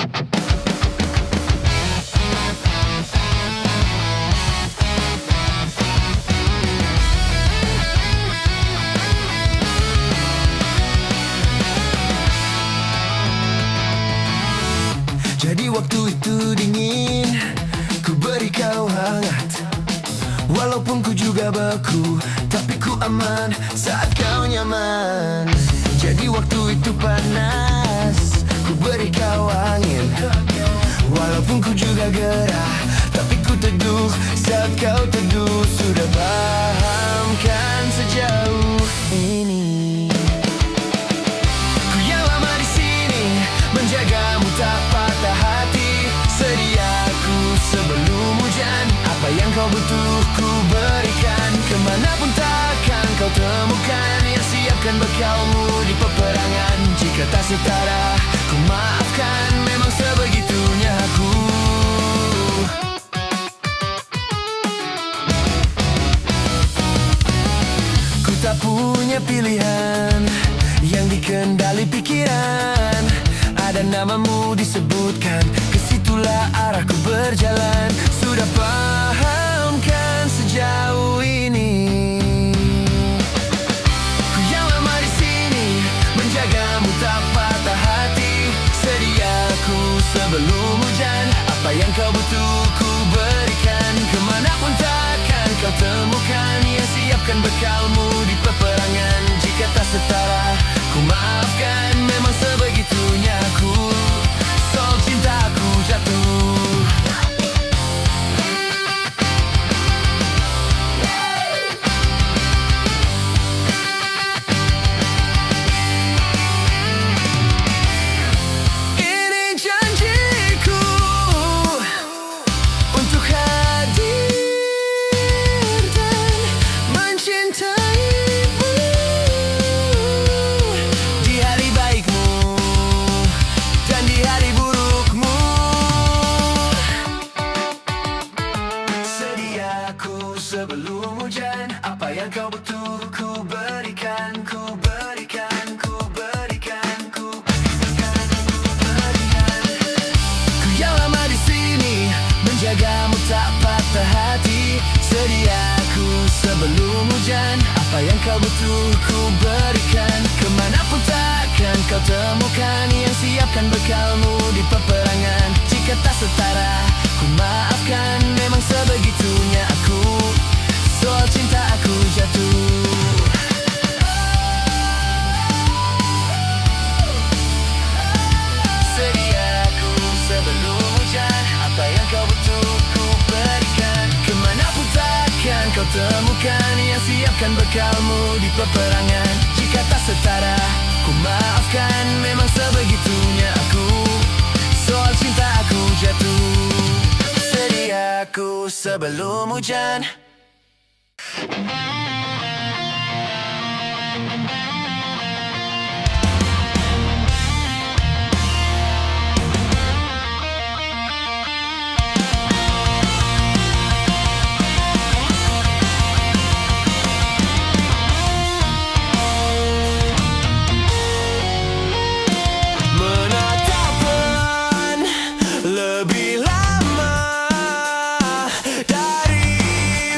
Jadi waktu itu dingin, ku beri kau hangat. Walaupun ku juga beku, tapi ku aman saat kau nyaman. Jadi waktu itu panas, ku beri kau angin. Walaupun ku juga gerah, tapi ku teduh saat kau teduh. Sudah paham kan sejauh ini? Ku yang lama di sini, menjagamu tak patah hati. Sediaku sebelum hujan, apa yang kau butuh ku berikan. Kemanapun takkan kau temukan, yang siapkan bekalmu di peperangan. Jika tak setara, ku maafkan, memang sebegitunya aku. Ku tak punya pilihan yang dikendali pikiran. Ada namamu disebutkan, kesitulah arahku berjalan. Sudah paham kan sejauh ini? Ku yang lama di sini, menjagamu tak patah hati. Sediaku sebelum hujan, apa yang kau butuh ku berikan. Kemanapun takkan kau temukan, yang siapkan bekalmu di peperangan. Jika tak setara, ku maafkan, memang sebegitunya aku. Soal cintaku jatuh. Ini janjiku untuk hadir dan mencintaimu di hari baikmu dan di hari burukmu. Sediaku sebelum hujan, apa yang kau butuh ku berikan, ku berikan, ku berikan, ku berikan, ku berikan. Ku yang lama di sini, menjagamu tak patah hati. Sediaku sebelum hujan, apa yang kau butuh ku berikan. Kemanapun takkan kau temukan, yang siapkan bekalmu di peperangan. Jika tak setara, ku maafkan, memang sebegitunya aku. Soal cinta aku jatuh. Sediaku sebelum hujan, apa yang kau butuh ku berikan. Kemanapun takkan kau temukan, yang siapkan bekalmu di peperangan. Jika tak setara, ku maafkan, memang sebegitunya aku. Soal cinta aku jatuh. Sediaku sebelum hujan. Menatapkan lebih lama dari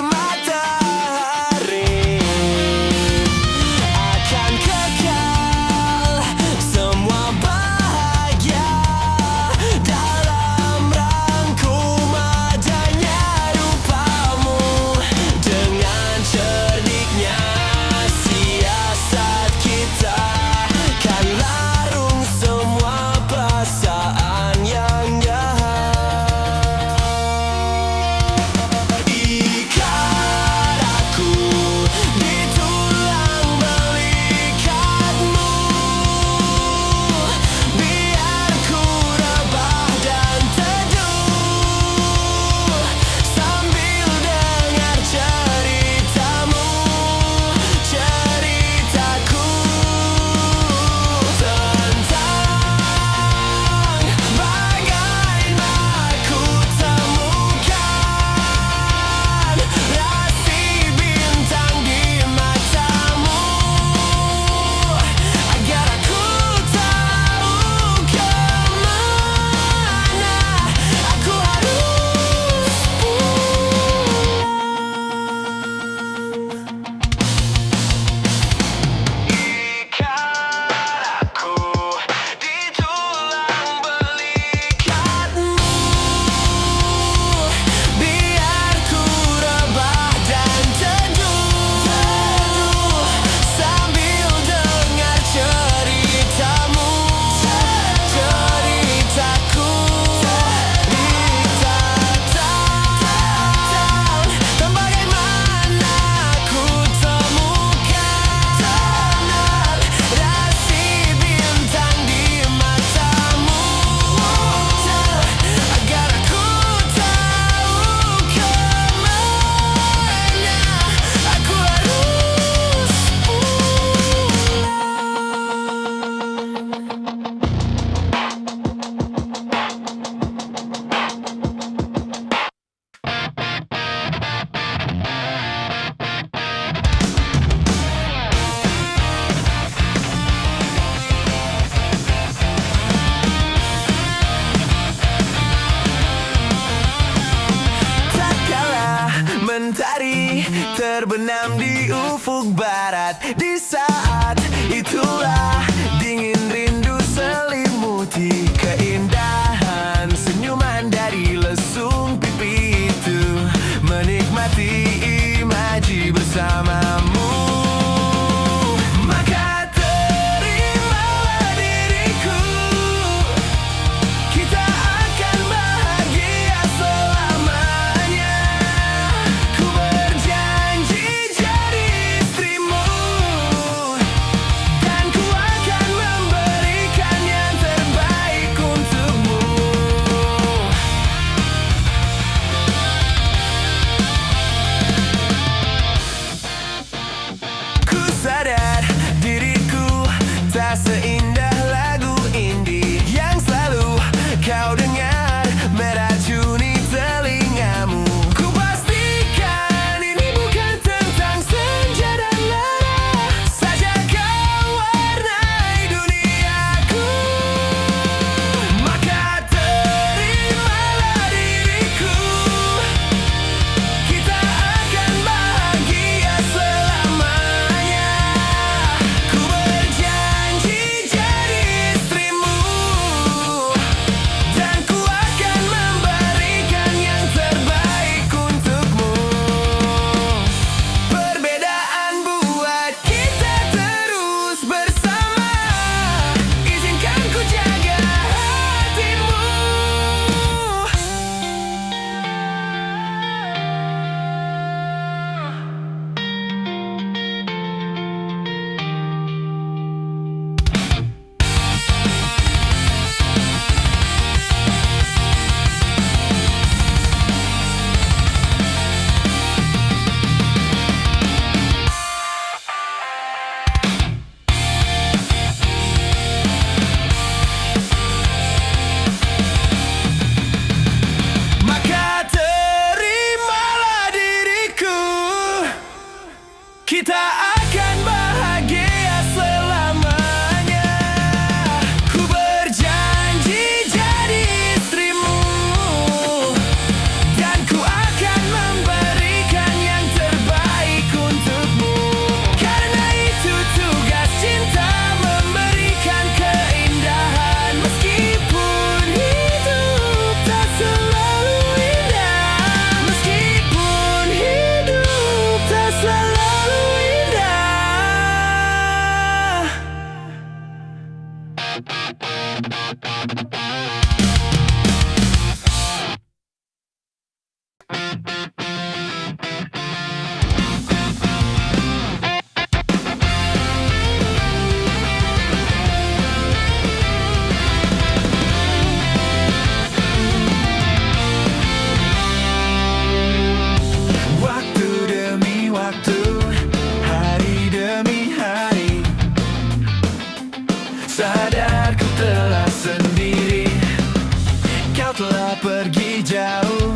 telah pergi jauh,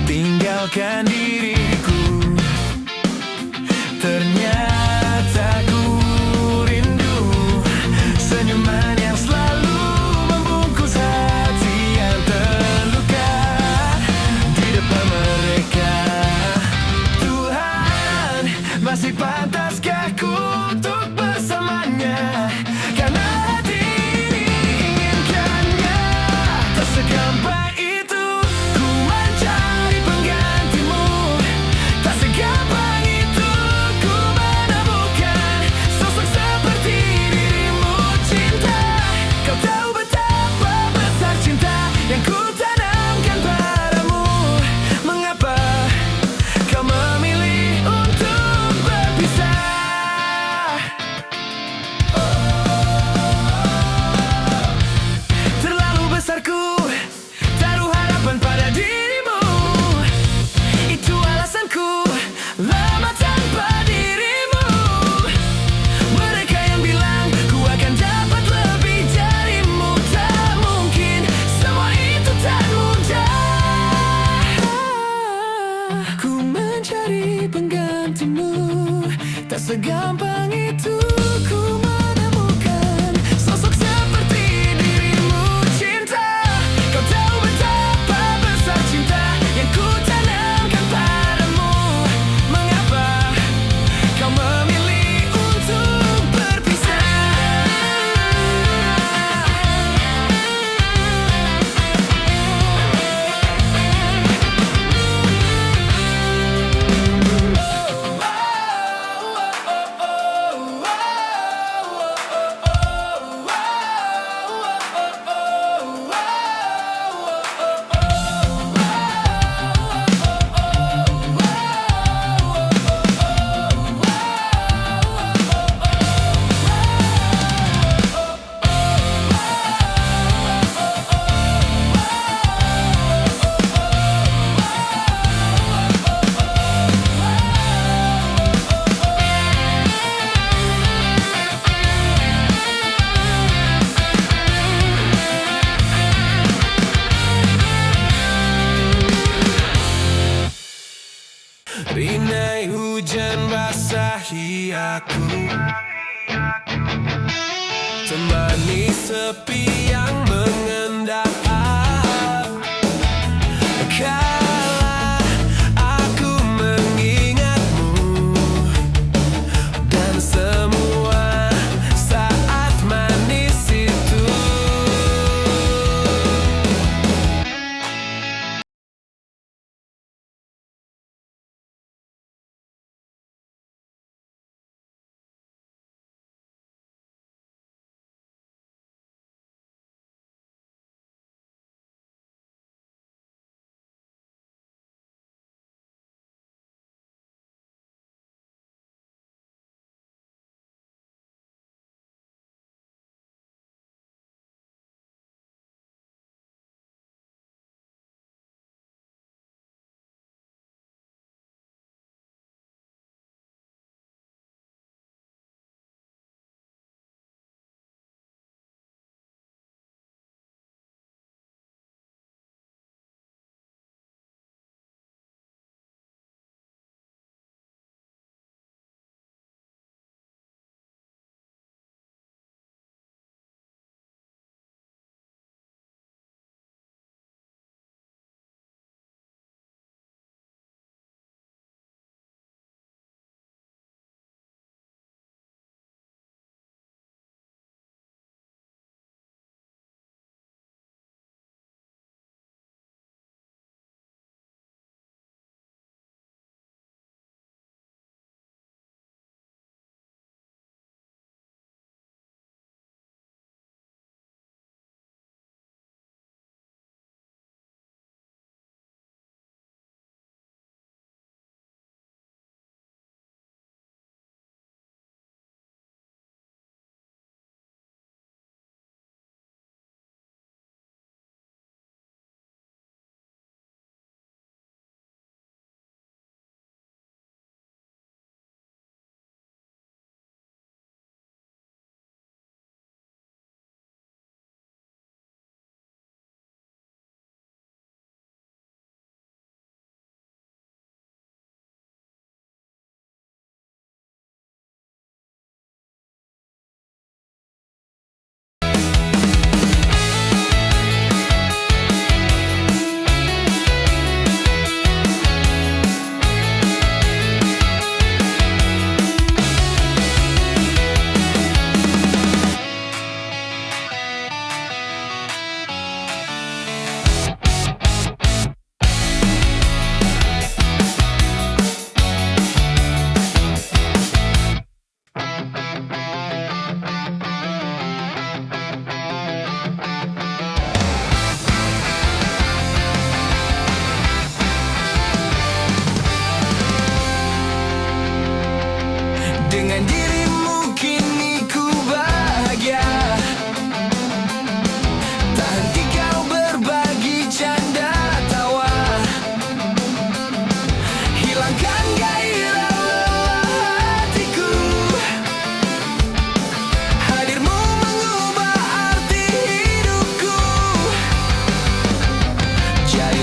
tinggalkan diriku. Ternyata ku rindu senyuman yang selalu membungkus hati yang terluka di depan mereka. Tuhan, masih pantaskah ku untuk bersamanya? Karena hati ini inginkannya. Tak segampang itu ku mencari penggantimu. Tak segampang itu ku menemukan sosok seperti dirimu. Cinta, kau tahu betapa besar cinta yang ku tanamkan padamu. Mengapa kau memilih untuk berpisah? Terlalu besar ku taruh harapan pada dirimu. Itu alasanku lama tanpa dirimu. Mereka yang bilang ku akan dapat lebih darimu, tak mungkin, semua itu tak mudah. Ku mencari penggantimu. Tak segampang itu ku menemukan sosok seperti dirimu. Cinta, kau tahu betapa besar cinta yang ku tanamkan padamu. Mengapa kau memilih untuk berpisah? Rinai hujan basahi aku, temani sepi yang mengendap.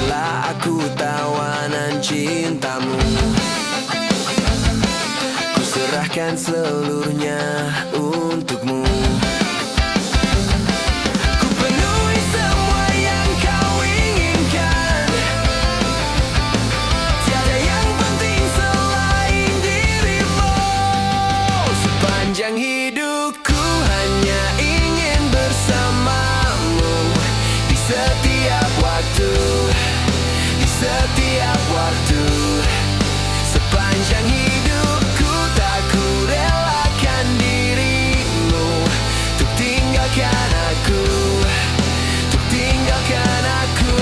Biarlah aku tawanan cintamu. Ku serahkan seluruhnya untukmu. Ku penuhi semua yang kau inginkan. Tiada yang penting selain dirimu. Sepanjang hidupku hanya ingin bersamamu. Di setiap waktu, di setiap waktu. Sepanjang hidupku tak ku relakan dirimu. Untuk tinggalkan aku, untuk tinggalkan aku.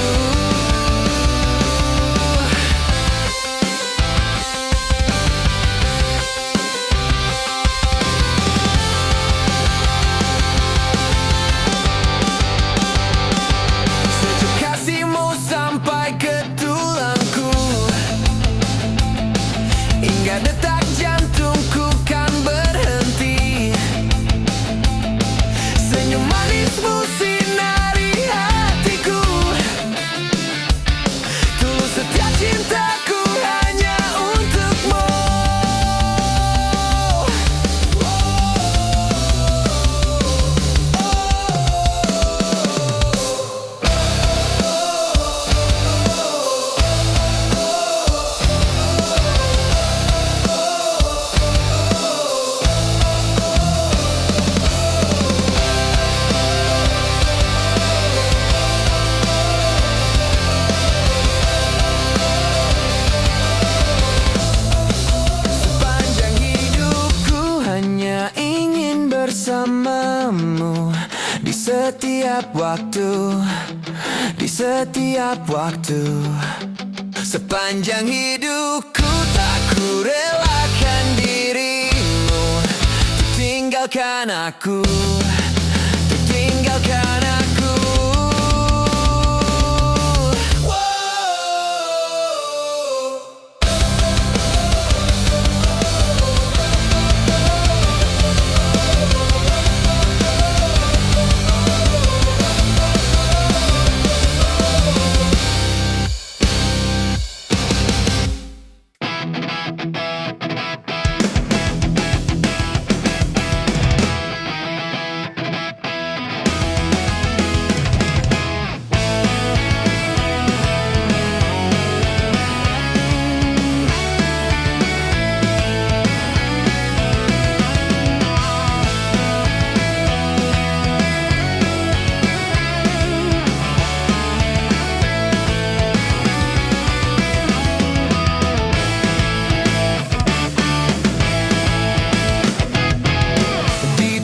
Sejuk kasihmu sampai ke tulangku. Hingga detak jantungku kan berhenti. Senyum manismu sinari hatiku. Tulus setiap cintaku hanya untukmu. Sepanjang hidupku hanya ingin bersamamu. Di setiap waktu, di setiap waktu. Sepanjang hidupku tak ku relakan dirimu. Untuk tinggalkan aku, untuk tinggalkan aku.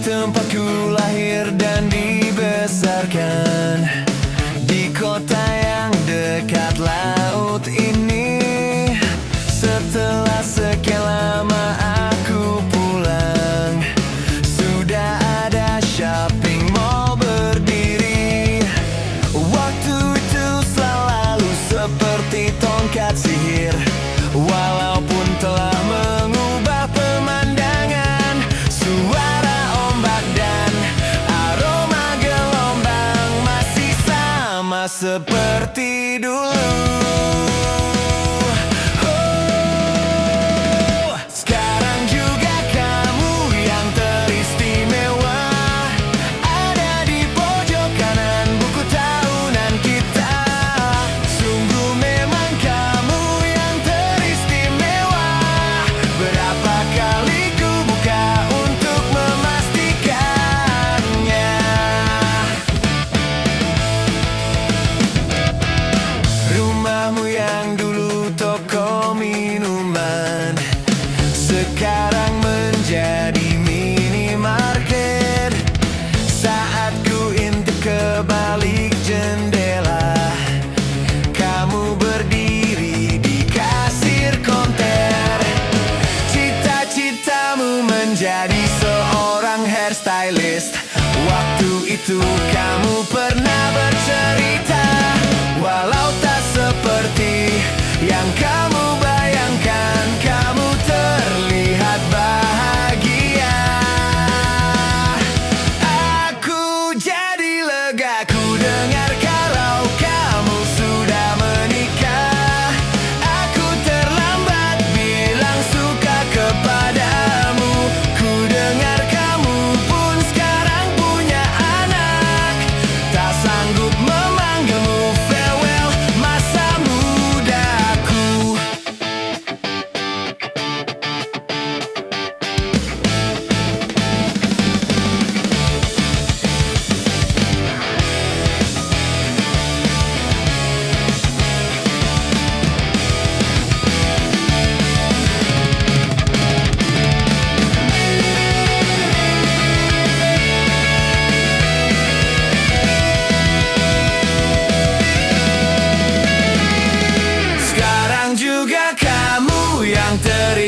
Tempatku lahir dan dibesarkan di kota yang dekat laut ini. Setelah sekian lama aku pulang, sudah ada shopping mall berdiri. Waktu itu selalu seperti tongkat sihir. Walaupun telah mengubah pemandangan, suara ombak dan aroma gelombang masih sama seperti dulu. Oh, sekarang juga kamu yang teristimewa ada di pojok kanan buku tahunan kita. Sungguh memang kamu yang teristimewa. Berapa kali ku buka untuk memastikannya. Rumahmu yang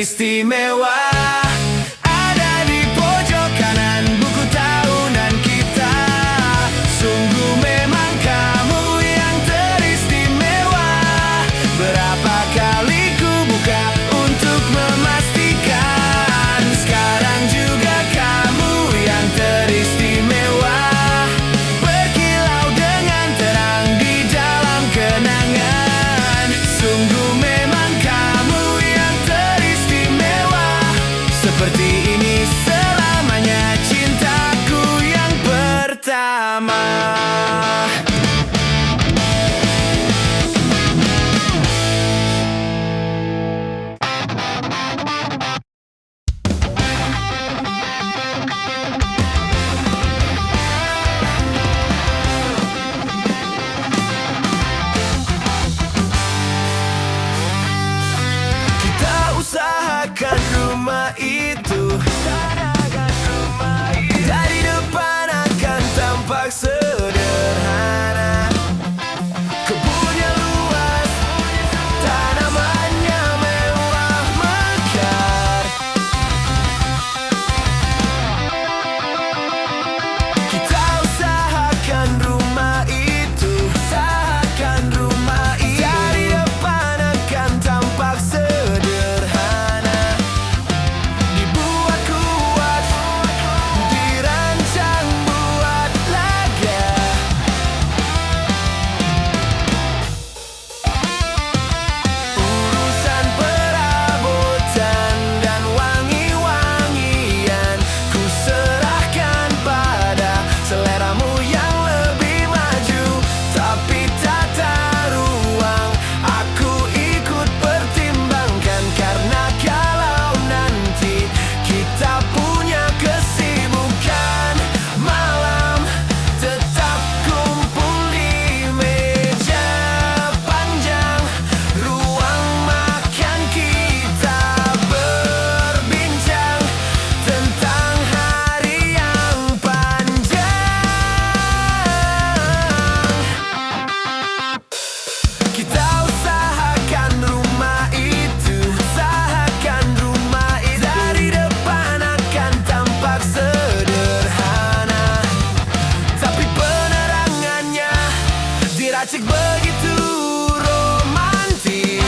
teristimewa ada di pojok kanan buku tahunan kita. Sungguh memang kamu yang teristimewa. Berapa kali ku buka untuk memastikan, sekarang juga kamu yang teristimewa. Berkilau dengan terang di dalam kenangan. Sungguh memang kamu yang teristimewa. Seperti ini selamanya cintaku yang pertama. Kita usahakan rumah itu, dari depan akan tampak sederhana. Kebunnya luas, tanamannya mewah mekar. Kita usahakan rumah itu, dari depan akan tampak sederhana. Dibuat kuat, dirancang buat laga. Urusan perabotan dan wangi-wangian ku serahkan pada seleramu yang lebih maju. Tapi tata ruang aku ikut pertimbangkan, karena kalau nanti kita punya kesibukan, malam tetap kumpul di meja panjang ruang makan. Kita berbincang tentang hari yang panjang. Kita usahakan rumah itu, dari depan akan tampak sederhana. Tapi penerangannya diracik begitu romantis.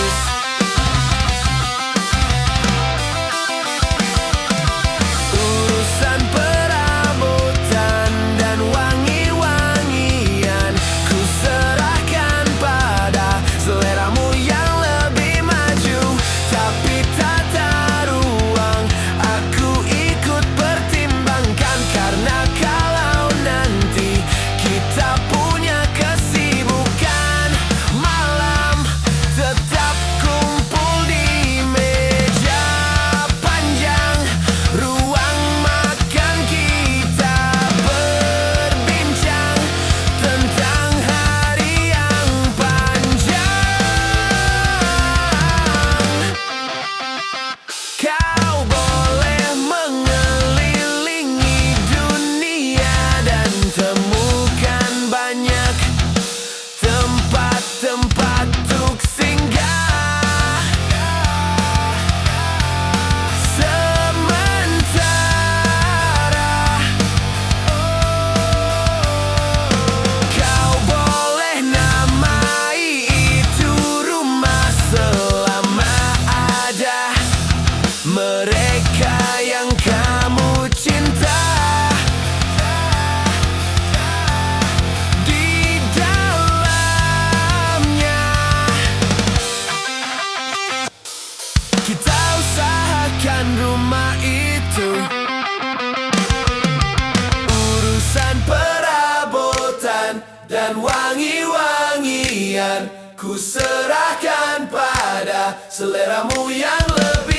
Urusan perabotan dan wangi-wangian ku serahkan pada seleramu yang lebih maju. Tapi tata ruang aku ikut pertimbangkan, karena kalau nanti kita punya kesibukan, malam tetap kumpul di meja panjang ruang makan. Kita berbincang tentang hari yang panjang. Kau boleh mengelilingi dunia dan temukan banyak tempat-tempat untuk singgah. Sementara kau boleh namai itu rumah selama ada mereka yang kamu cinta di dalamnya. Kita usahakan rumah itu, urusan perabotan dan wangi-wangian ku serahkan pada seleramu yang lebih